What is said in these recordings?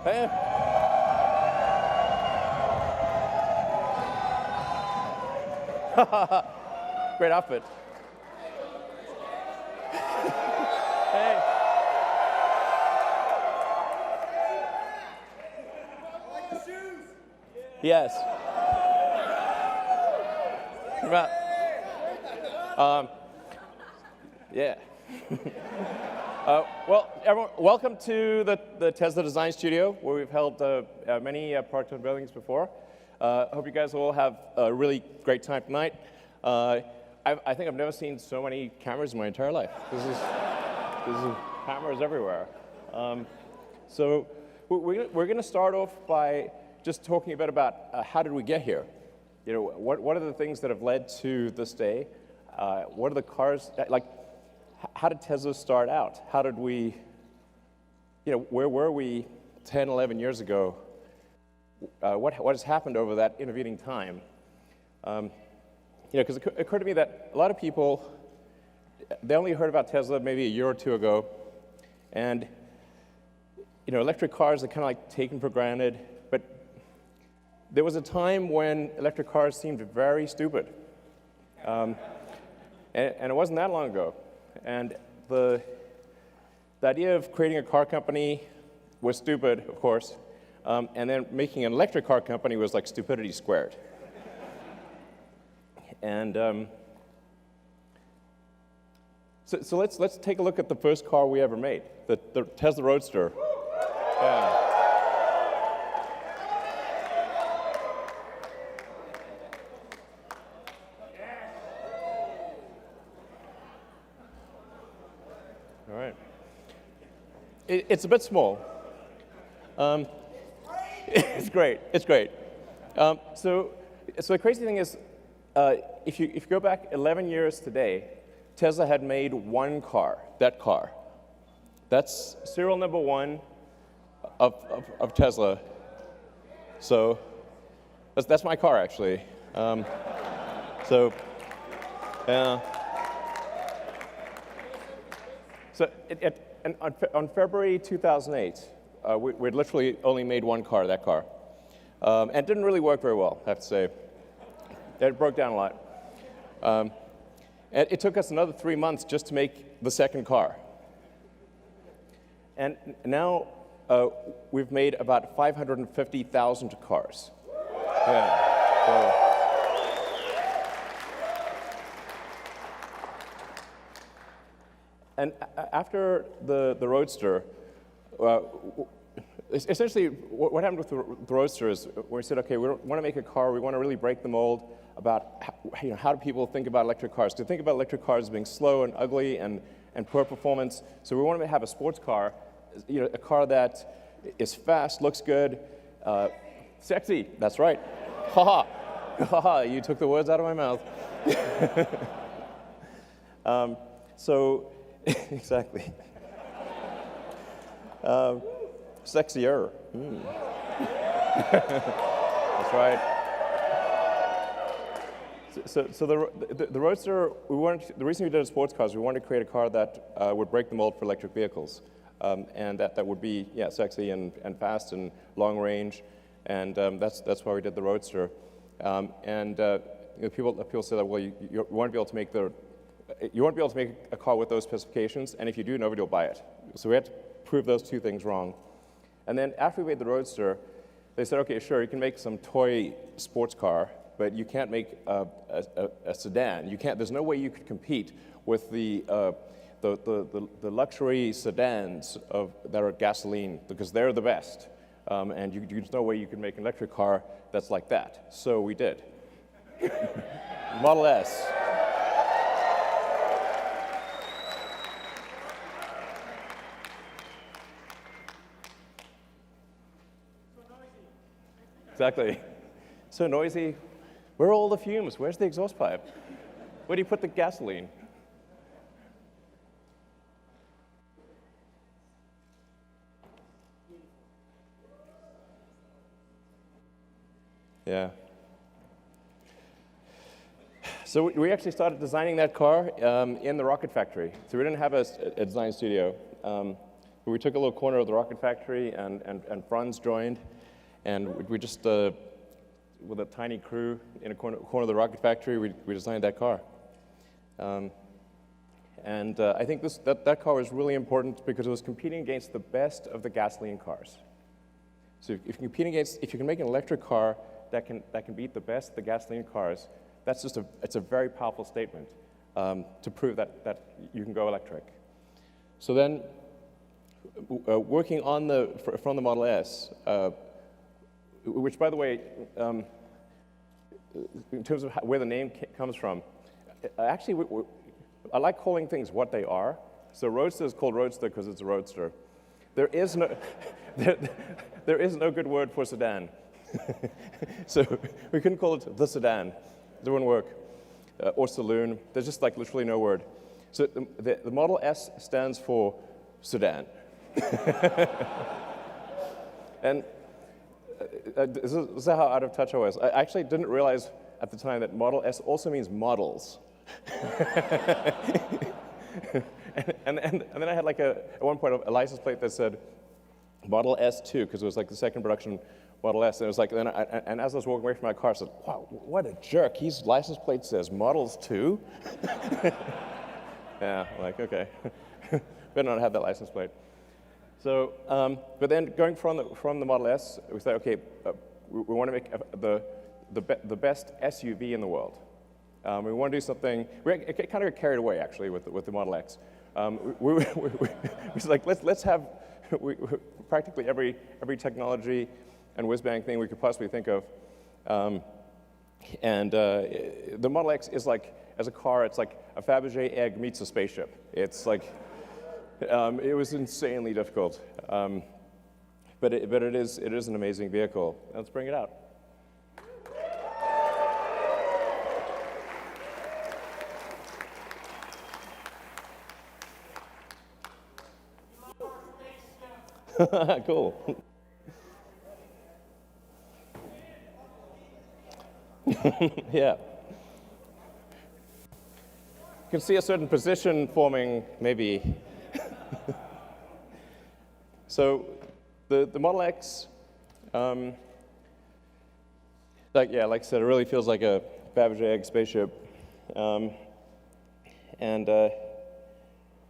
Hey. Great outfit. Hey. Yes. Yeah. Well, everyone, welcome to the Tesla Design Studio, where we've held many product unveilings before. Hope you guys all have a really great time tonight. I think I've never seen so many cameras in my entire life. This is cameras everywhere. So we're going to start off by just talking a bit about how did we get here. You know, what are the things that have led to this day? What are the cars like? How did Tesla start out? How did we, you know, where were we 10, 11 years ago? What has happened over that intervening time? You know, because it occurred to me that a lot of people, they only heard about Tesla maybe a year or two ago, and you know, electric cars are kind of like taken for granted, but there was a time when electric cars seemed very stupid, and it wasn't that long ago. And the idea of creating a car company was stupid, of course, and then making an electric car company was like stupidity squared. And so let's take a look at the first car we ever made, the Tesla Roadster. Yeah. All right. It's a bit small. It's great. It's great. So the crazy thing is, if you go back 11 years today, Tesla had made one car, that car. That's serial number one of Tesla. So that's my car, actually. So on February 2008, we'd literally only made one car, that car. And it didn't really work very well, I have to say. It broke down a lot. And it took us another 3 months just to make the second car. And now we've made about 550,000 cars. Yeah. So, and after the Roadster, essentially what happened with the Roadster is we said, okay, we want to make a car, we want to really break the mold about how do people think about electric cars. Do they think about electric cars as being slow and ugly and poor performance? So we want to have a sports car, you know, a car that is fast, looks good, sexy, that's right. Ha ha, you took the words out of my mouth. Exactly. Sexier. That's right. So the Roadster, the reason we did a sports car is we wanted to create a car that would break the mold for electric vehicles, and that would be sexy and fast and long range, and that's why we did the Roadster. You know, people say that, well, you won't be able to make a car with those specifications, and if you do, nobody will buy it. So we had to prove those two things wrong. And then after we made the Roadster, they said, okay, sure, you can make some toy sports car, but you can't make a sedan. You can't. There's no way you could compete with the luxury sedans that are gasoline, because they're the best. And there's no way you could make an electric car that's like that. So we did. Model S. Exactly. So noisy. Where are all the fumes? Where's the exhaust pipe? Where do you put the gasoline? Yeah. So we actually started designing that car in the rocket factory. So we didn't have a design studio. We took a little corner of the rocket factory, and Franz joined, and we just, with a tiny crew in a corner of the rocket factory, we designed that car. I think that car was really important because it was competing against the best of the gasoline cars. So if you can make an electric car that can beat the best of the gasoline cars, it's a very powerful statement to prove that you can go electric. So then, working from the Model S, which by the way, in terms of where the name comes from, actually I like calling things what they are. So Roadster is called Roadster because it's a roadster. There is no good word for sedan. So we couldn't call it the sedan. It wouldn't work. Or saloon. There's just like literally no word. So the Model S stands for sedan. And this is how out of touch I was. I actually didn't realize at the time that Model S also means models. and then I had like at one point a license plate that said Model S2 because it was like the second production Model S, and it was like, and as I was walking away from my car, I said, "Wow, what a jerk! His license plate says Models 2." Yeah, I'm like, okay, better not have that license plate. So, but then going from the Model S, we said, okay, we want to make the best SUV in the world. We want to do something. We kind of got carried away actually with the Model X. We was like, let's have practically every technology and whiz-bang thing we could possibly think of. The Model X is like, as a car, it's like a Fabergé egg meets a spaceship. It's like, it was insanely difficult, but it is an amazing vehicle. Let's bring it out. Cool. Yeah. You can see a certain position forming, maybe. So, the Model X, like I said, it really feels like a Fabergé egg spaceship,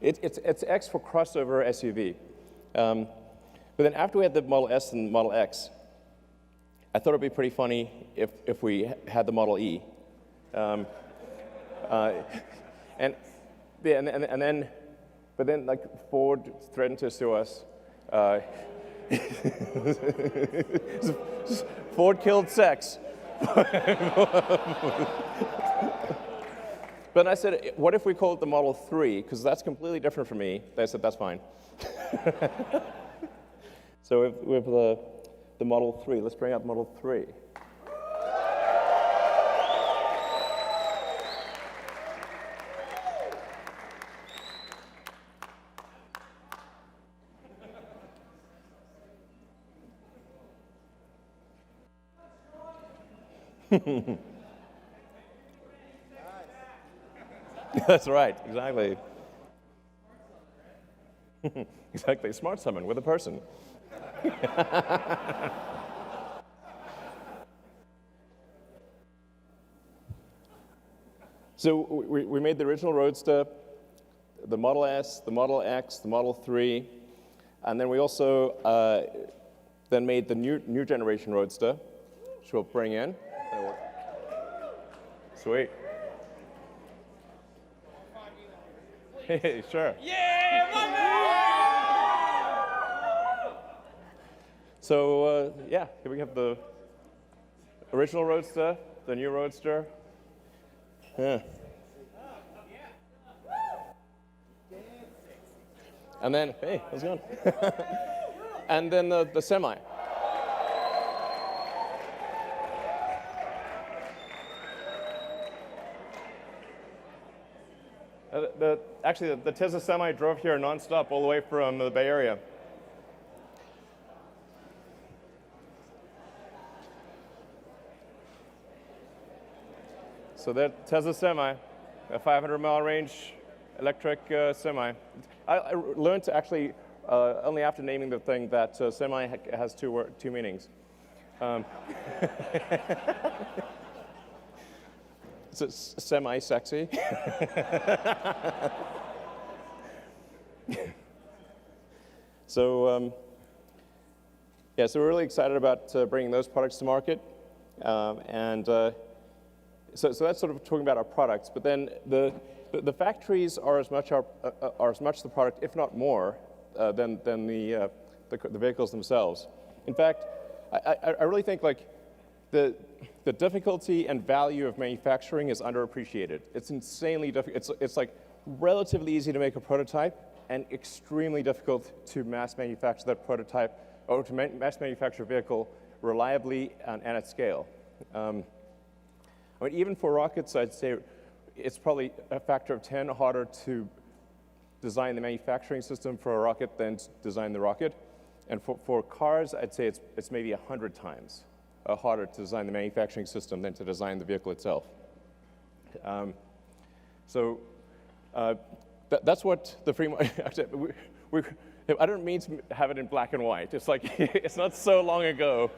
it's X for crossover SUV. But then after we had the Model S and Model X, I thought it'd be pretty funny if we had the Model E. But then like Ford threatened to sue us. Ford killed sex. But I said, what if we call it the Model 3? Because that's completely different from me. They said, that's fine. So we have the Model 3. Let's bring out the Model 3. That's right, exactly. Exactly, smart summon with a person. So we made the original Roadster, the Model S, the Model X, the Model 3, and then we also then made the new generation Roadster, which we'll bring in. Sweet. Hey, sure. Yeah, my man! So, yeah, here we have the original Roadster, the new Roadster. Yeah. And then, hey, how's it going? And then the Semi. Actually, the Tesla Semi drove here nonstop all the way from the Bay Area. So that Tesla Semi, a 500-mile range electric semi. I learned to actually only after naming the thing that semi has two meanings. So it's semi-sexy. So yeah, so we're really excited about bringing those products to market, so that's sort of talking about our products. But then the factories are as much the product, if not more, than the vehicles themselves. In fact, I really think like the difficulty and value of manufacturing is underappreciated. It's insanely difficult. It's like relatively easy to make a prototype and extremely difficult to mass manufacture that prototype or to mass manufacture a vehicle reliably and at scale. I mean, even for rockets, I'd say it's probably a factor of 10 harder to design the manufacturing system for a rocket than to design the rocket. And for cars, I'd say it's maybe 100 times harder to design the manufacturing system than to design the vehicle itself. That's what the free market. I don't mean to have it in black and white. It's like it's not so long ago.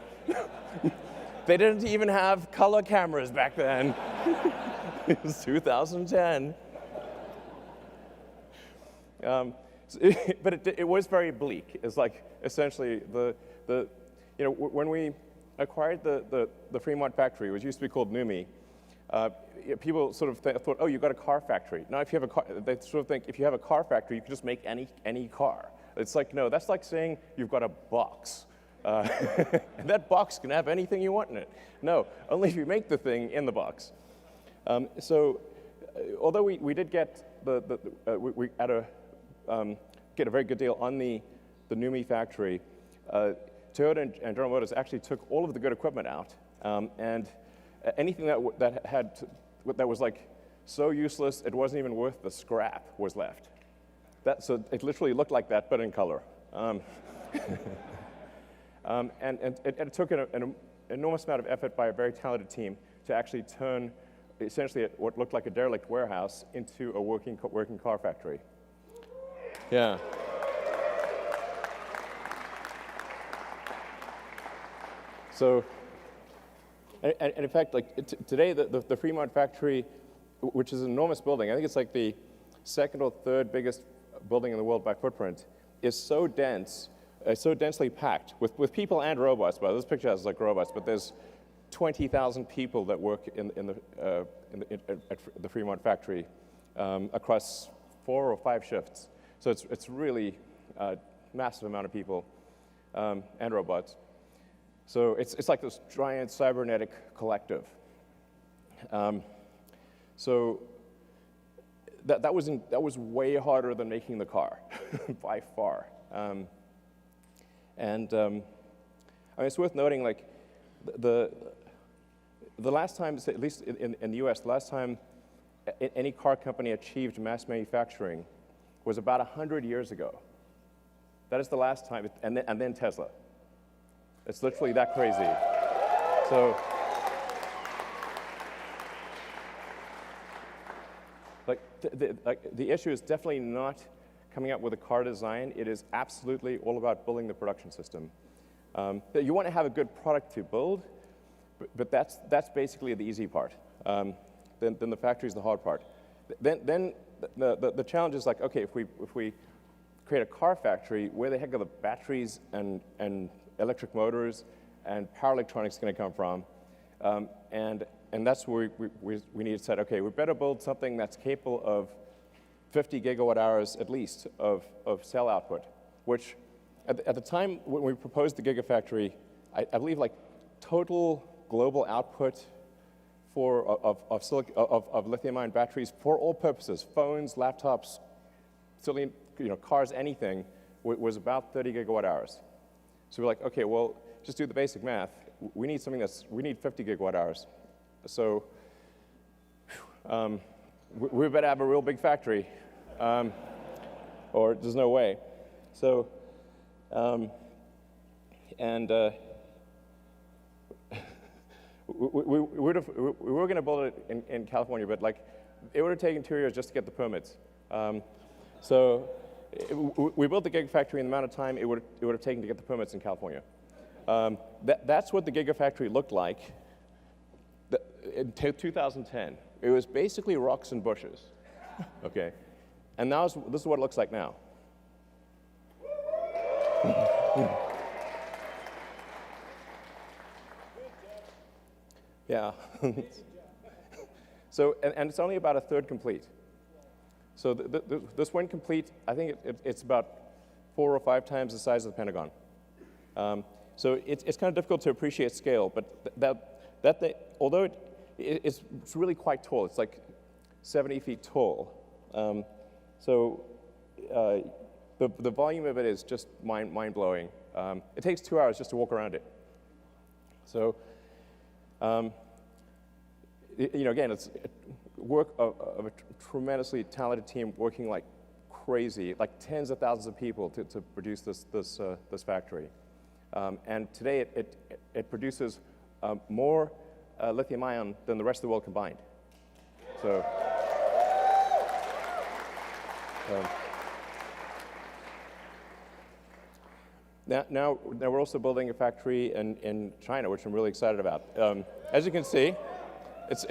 They didn't even have color cameras back then. It was 2010. But it was very bleak. It's like essentially when we acquired the Fremont factory, which used to be called NUMMI, people sort of thought, oh, you've got a car factory. Now, if you have a car, they sort of think if you have a car factory, you can just make any car. It's like, no, that's like saying you've got a box. And that box can have anything you want in it. No, only if you make the thing in the box. Although we did get we had get a very good deal on the NUMMI factory, Toyota and General Motors actually took all of the good equipment out, and anything that was like so useless it wasn't even worth the scrap was left. So it literally looked like that, but in color. And it took an enormous amount of effort by a very talented team to actually turn essentially what looked like a derelict warehouse into a working car factory. Yeah. So, and in fact, like today, the Fremont factory, which is an enormous building, I think it's like the second or third biggest building in the world by footprint, is so dense, so densely packed with people and robots. Well, this picture has like robots, but there's 20,000 people that work at the Fremont factory across 4 or 5 shifts. So it's really a massive amount of people and robots. So it's like this giant cybernetic collective. So that was way harder than making the car, by far. I mean, it's worth noting, like the last time, at least in the U.S., the last time any car company achieved mass manufacturing was about 100 years ago. That is the last time, and then Tesla. It's literally that crazy. So, the issue is definitely not coming up with a car design. It is absolutely all about building the production system. You want to have a good product to build, but that's basically the easy part. Then the factory is the hard part. Then the challenge is like, okay, if we create a car factory, where the heck are the batteries and electric motors and power electronics going to come from? And that's where we need to say, okay, we better build something that's capable of 50 gigawatt hours at least of cell output, which at the time when we proposed the Gigafactory, I believe like total global output of lithium-ion batteries for all purposes, phones, laptops, certainly cars, anything, was about 30 gigawatt hours. So we're like, okay, well, just do the basic math. We need 50 gigawatt hours. So we better have a real big factory, or there's no way. So, we were going to build it in California, but like it would have taken 2 years just to get the permits. So we built the Gigafactory in the amount of time it would have taken to get the permits in California. That's what the Gigafactory looked like in 2010. It was basically rocks and bushes, okay? And now this is what it looks like now. Yeah. So, and it's only about a third complete. So this when complete, I think it's about 4 or 5 times the size of the Pentagon. So it's kind of difficult to appreciate scale, but although it's really quite tall, it's like 70 feet tall. So the volume of it is just mind-blowing. It takes 2 hours just to walk around it. So, again, it's work of a tremendously talented team working like crazy, like tens of thousands of people to produce this factory. And today it produces more lithium-ion than the rest of the world combined. So. Now we're also building a factory in China, which I'm really excited about. As you can see, this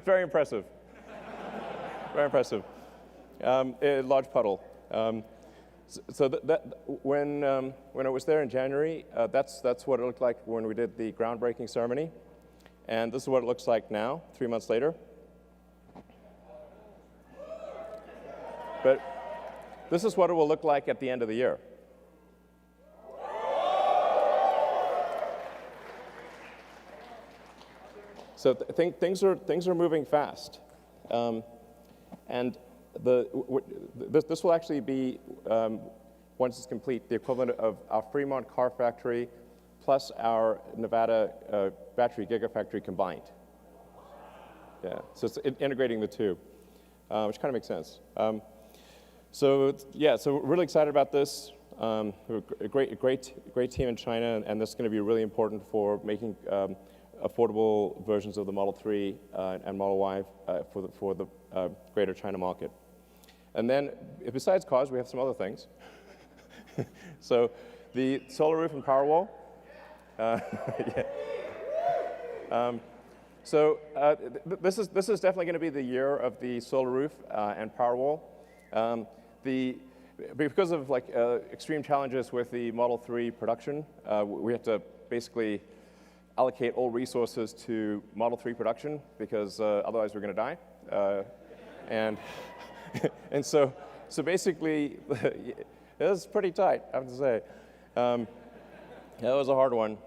very impressive. Very impressive. A large puddle. So when I was there in January, that's what it looked like when we did the groundbreaking ceremony, and this is what it looks like now, 3 months later. But this is what it will look like at the end of the year. So things are moving fast, and this will actually be, once it's complete, the equivalent of our Fremont car factory plus our Nevada battery gigafactory combined. Yeah, so it's integrating the two, which kind of makes sense. So we're really excited about this. A great team in China, and this is going to be really important for making affordable versions of the Model 3 and Model Y for the greater China market. And then, besides cars, we have some other things. So, the solar roof and Powerwall. This is definitely going to be the year of the solar roof and Powerwall. Because of extreme challenges with the Model 3 production, we have to basically allocate all resources to Model 3 production because otherwise we're going to die. And so basically, it was pretty tight, I have to say. That was a hard one.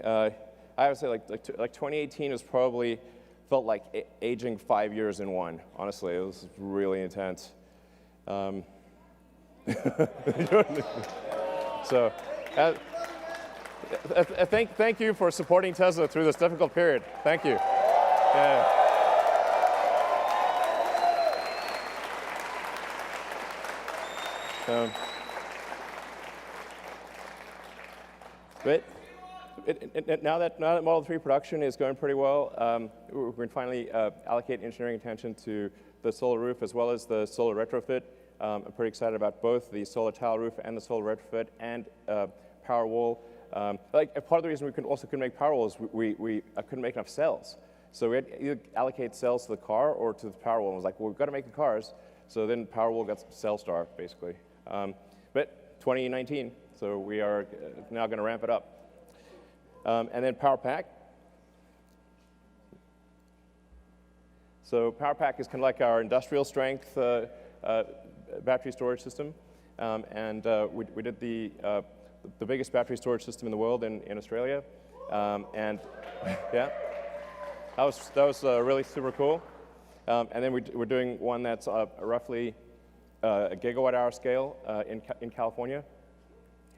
I would say like 2018 was probably felt like aging 5 years in one. Honestly, it was really intense. So, thank you for supporting Tesla through this difficult period. Thank you. Yeah. But now that Model 3 production is going pretty well, we're going to finally allocate engineering attention to the solar roof as well as the solar retrofit. I'm pretty excited about both the solar tile roof and the solar retrofit and Powerwall. Part of the reason we couldn't make Powerwall is we couldn't make enough cells. So we had to either allocate cells to the car or to the Powerwall. And I was like, well, we've got to make the cars. So then Powerwall got cell star, basically. But 2019, so we are now going to ramp it up. And then PowerPack. So PowerPack is kind of like our industrial strength battery storage system. We did the biggest battery storage system in the world in Australia. And yeah, that was really super cool. And then we're doing one that's roughly a gigawatt hour scale in California.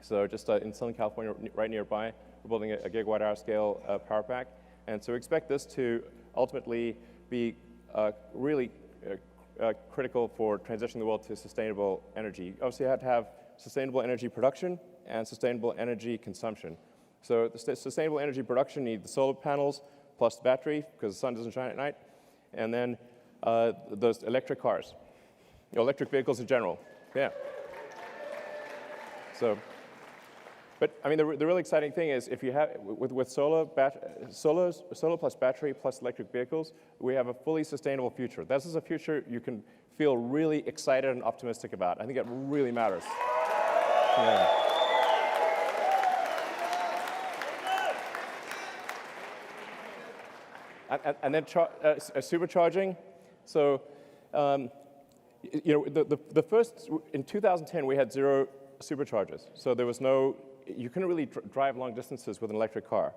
So just in Southern California, right nearby, we're building a gigawatt hour scale power pack. And so we expect this to ultimately be really critical for transitioning the world to sustainable energy. Obviously, you have to have sustainable energy production and sustainable energy consumption. So the sustainable energy production needs the solar panels plus the battery, because the sun doesn't shine at night, and then those electric cars. electric vehicles in general. Yeah. So, but I mean, the really exciting thing is if you have, with solar plus battery plus electric vehicles, we have a fully sustainable future. This is a future you can feel really excited and optimistic about. I think it really matters. Yeah. And then supercharging. So, the first, in 2010, we had 0 superchargers. So there was no, you couldn't really drive long distances with an electric car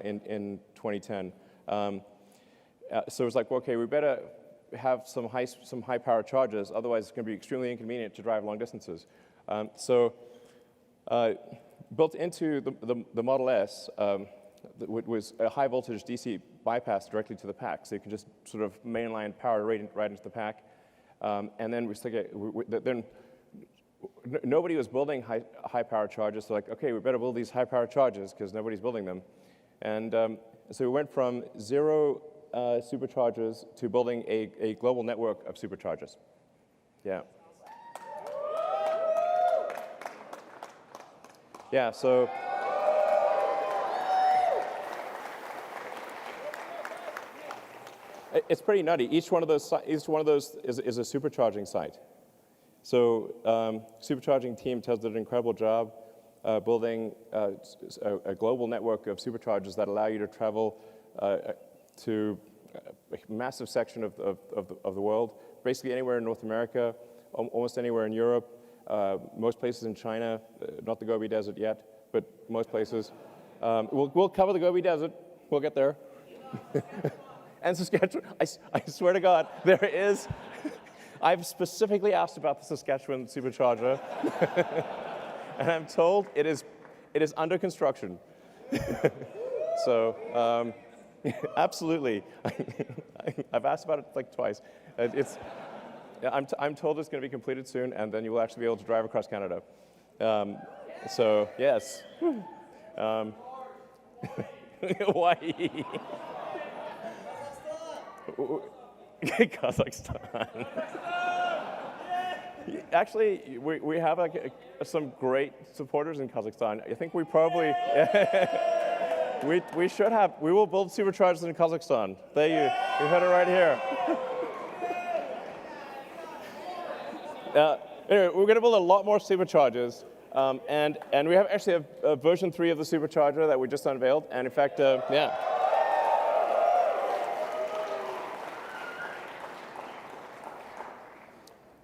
in 2010. So it was like, well, okay, we better have some high power chargers, otherwise it's going to be extremely inconvenient to drive long distances. Built into the Model S was a high voltage DC bypass directly to the pack, so you can just sort of mainline power right into the pack. And then nobody was building high power chargers, so like, okay, we better build these high power chargers because nobody's building them. And so we went from 0 superchargers to building a global network of superchargers. Yeah. Yeah, so it's pretty nutty. Each one of those is a supercharging site. So supercharging team Tesla did an incredible job building a global network of superchargers that allow you to travel to a massive section of the world, basically anywhere in North America, almost anywhere in Europe, most places in China, not the Gobi Desert yet, but most places. We'll cover the Gobi Desert. We'll get there. And Saskatchewan, I swear to God, there is. I've specifically asked about the Saskatchewan supercharger, and I'm told it is under construction. So, absolutely, I've asked about it like twice. I'm told it's going to be completed soon, and then you will actually be able to drive across Canada. So yes, Hawaii. Kazakhstan. Actually, we have some great supporters in Kazakhstan. I think we probably we should have. We will build superchargers in Kazakhstan. There you heard it right here. Anyway, we're going to build a lot more superchargers, and we have actually a version 3 of the supercharger that we just unveiled. And in fact, yeah.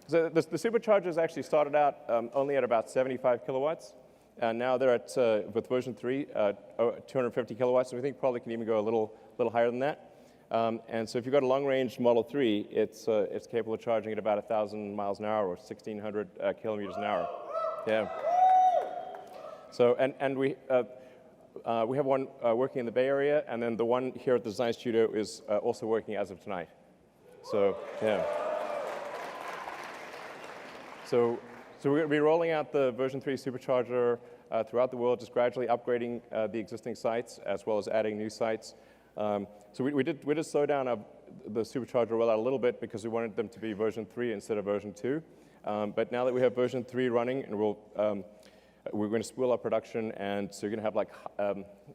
So the superchargers actually started out only at about 75 kilowatts, and now they're at, with version 3, 250 kilowatts, and we think probably can even go a little higher than that. And so if you've got a long-range Model 3, it's capable of charging at about 1,000 miles an hour or 1,600 kilometers an hour. Yeah. So, and we have one working in the Bay Area, and then the one here at the design studio is also working as of tonight. So, yeah. So we're going to be rolling out the version 3 supercharger throughout the world, just gradually upgrading the existing sites as well as adding new sites. So we did slow down the supercharger rollout a little bit because we wanted them to be version 3 instead of version 2. But now that we have version 3 running, and we're going to spool up production, and so you're going to have like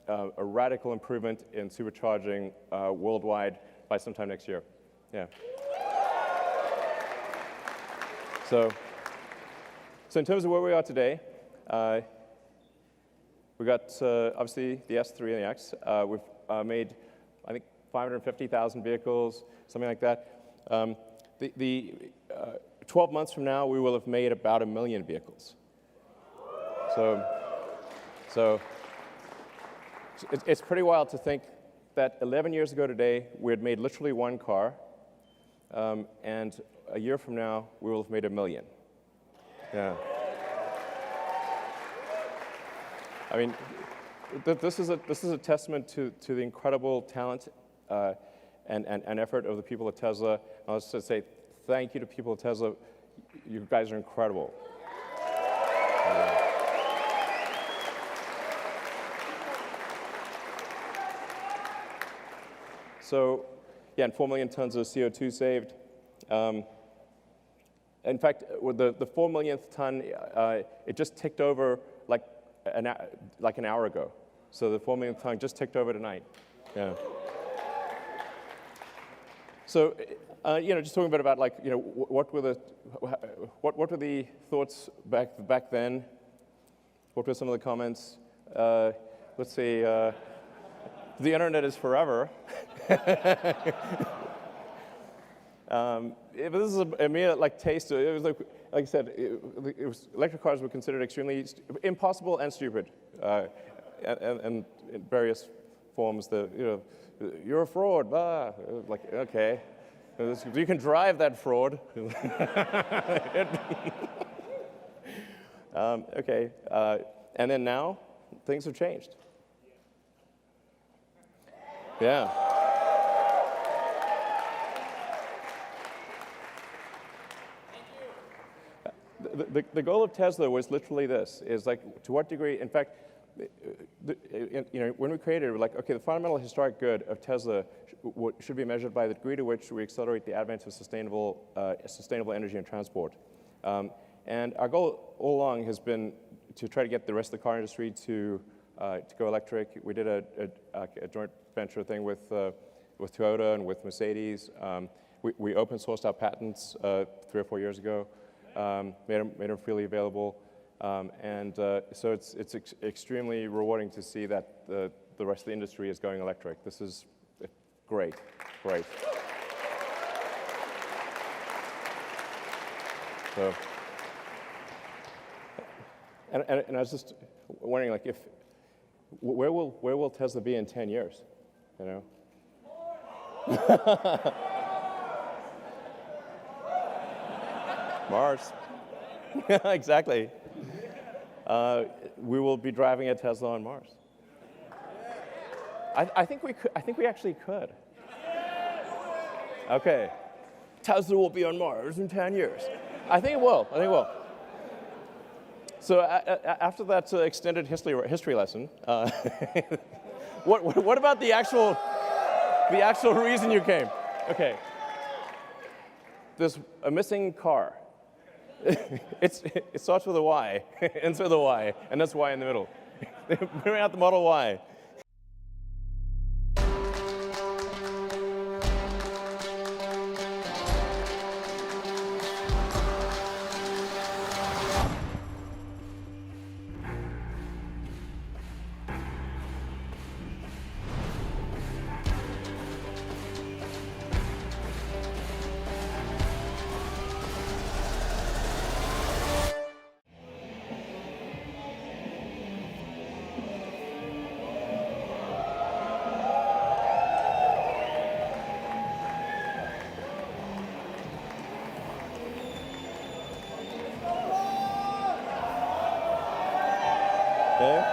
a radical improvement in supercharging worldwide by sometime next year. Yeah. So in terms of where we are today, we got obviously the S3 and the X. We've made, I think, 550,000 vehicles, something like that. 12 months from now, we will have made about 1 million vehicles. So it's pretty wild to think that 11 years ago today, we had made literally 1 car, and a year from now, we will have made 1 million. Yeah. I mean, this is a testament to the incredible talent and effort of the people at Tesla. I was to say thank you to people at Tesla. You guys are incredible. So, yeah, and 4 million tons of CO2 saved. In fact, with the 4 millionth ton, it just ticked over like an hour ago. So the 4 millionth ton just ticked over tonight. Yeah. So, just talking a bit about like, what were the thoughts back then? What were some of the comments? Let's see. The internet is forever. But this is a mere like taste. It was like I said, electric cars were considered extremely impossible and stupid, and in various forms. You're a fraud. Like okay, you can drive that fraud. Okay, and then now things have changed. Yeah. The goal of Tesla was literally this, is like, to what degree, in fact, when we created it, we're like, okay, the fundamental historic good of Tesla should be measured by the degree to which we accelerate the advent of sustainable energy and transport. And our goal all along has been to try to get the rest of the car industry to go electric. We did a joint venture thing with Toyota and with Mercedes. We open sourced our patents 3 or 4 years ago. Made them freely available, so it's extremely rewarding to see that the rest of the industry is going electric. This is great. So, and I was just wondering, like, where will Tesla be in 10 years? Mars. Exactly. We will be driving a Tesla on Mars. I think we could. I think we actually could. Okay. Tesla will be on Mars in 10 years. I think it will. So after that extended history lesson, what about the actual reason you came? Okay. There's a missing car. It starts with a Y, ends with a Y, and that's Y in the middle. Bring out the Model Y. Okay.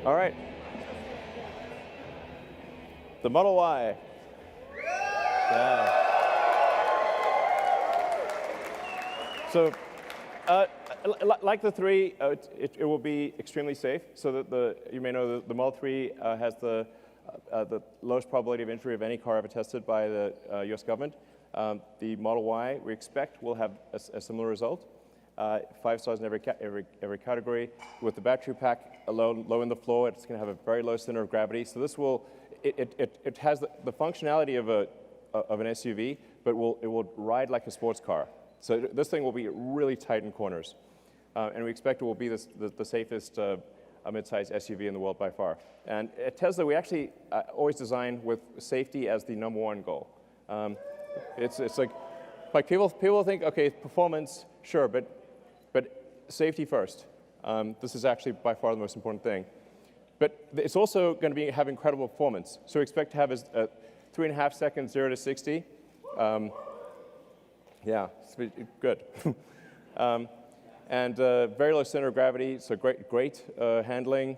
All right. The Model Y. Yeah. So, like the 3, it will be extremely safe. So that you may know the Model 3 has the lowest probability of injury of any car ever tested by the US government. The Model Y, we expect, will have a similar result. 5 stars in every category. With the battery pack low in the floor, it's going to have a very low center of gravity. So this will, it has the functionality of an SUV, but it will ride like a sports car. So this thing will be really tight in corners, and we expect it will be the safest mid-sized SUV in the world by far. And at Tesla, we actually always design with safety as the #1 goal. It's like people think, okay, performance, sure, but safety first. This is actually by far the most important thing. But it's also going to have incredible performance. So we expect to have 3.5 seconds 0 to 60. Yeah, it's good. And very low center of gravity, so great handling.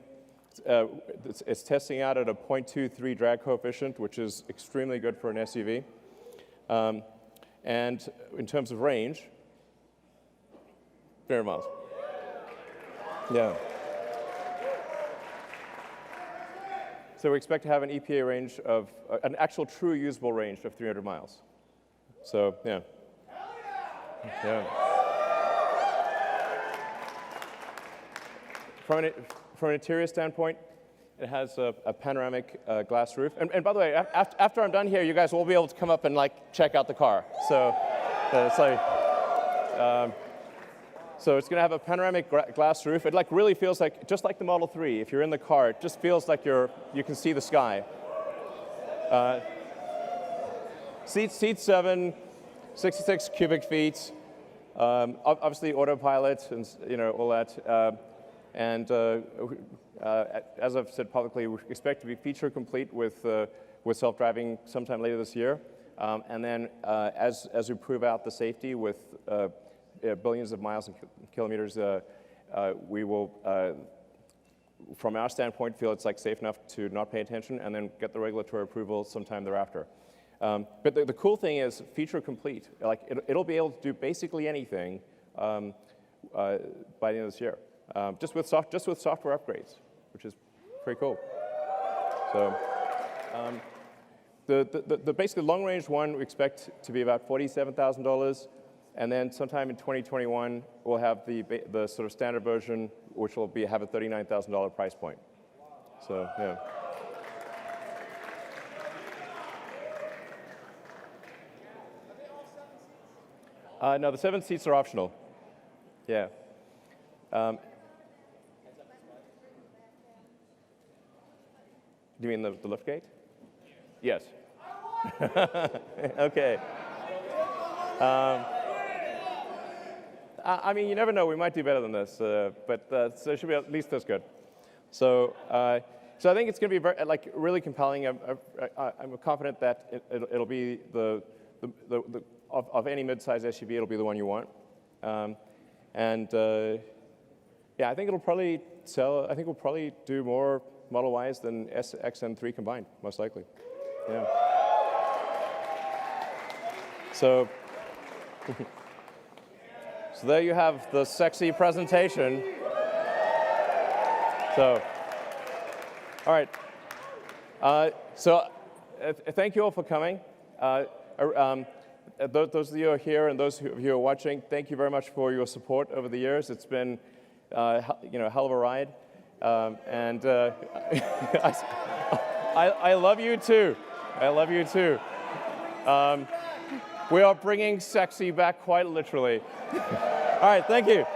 It's testing out at a 0.23 drag coefficient, which is extremely good for an SUV. And in terms of range, 300 miles. Yeah. So we expect to have an EPA range of, an actual true usable range of 300 miles. So, yeah. Yeah. From an interior standpoint, it has a panoramic glass roof. And by the way, after I'm done here, you guys will be able to come up and like check out the car. So it's like, so it's going to have a panoramic glass roof. It like really feels like, just like the Model 3, if you're in the car, it just feels like you can see the sky. Seat 7, 66 cubic feet. Obviously autopilot and all that. As I've said publicly, we expect to be feature complete with self-driving sometime later this year. And then as we prove out the safety with billions of miles and kilometers, we will, from our standpoint, feel it's like safe enough to not pay attention and then get the regulatory approval sometime thereafter. But the cool thing is feature complete. Like it'll be able to do basically anything by the end of this year, just with software upgrades, which is pretty cool. So the basically long range one we expect to be about $47,000, and then sometime in 2021 we'll have the sort of standard version, which will have a $39,000 price point. So yeah. No, the 7 seats are optional. Yeah. Do you mean the lift gate? Yes. Okay. I mean, you never know. We might do better than this, but so it should be at least this good. So, so I think it's going to be really compelling. I'm confident that it'll be of any mid-size SUV, it'll be the one you want. Yeah, I think it'll probably sell. I think we'll probably do more Model Ys than X and 3 combined, most likely. Yeah. So, so there you have the sexy presentation. So, all right. Thank you all for coming. Those of you who are here and those of you who are watching, thank you very much for your support over the years. It's been, a hell of a ride, and I love you too. I love you too. We are bringing sexy back quite literally. All right, thank you.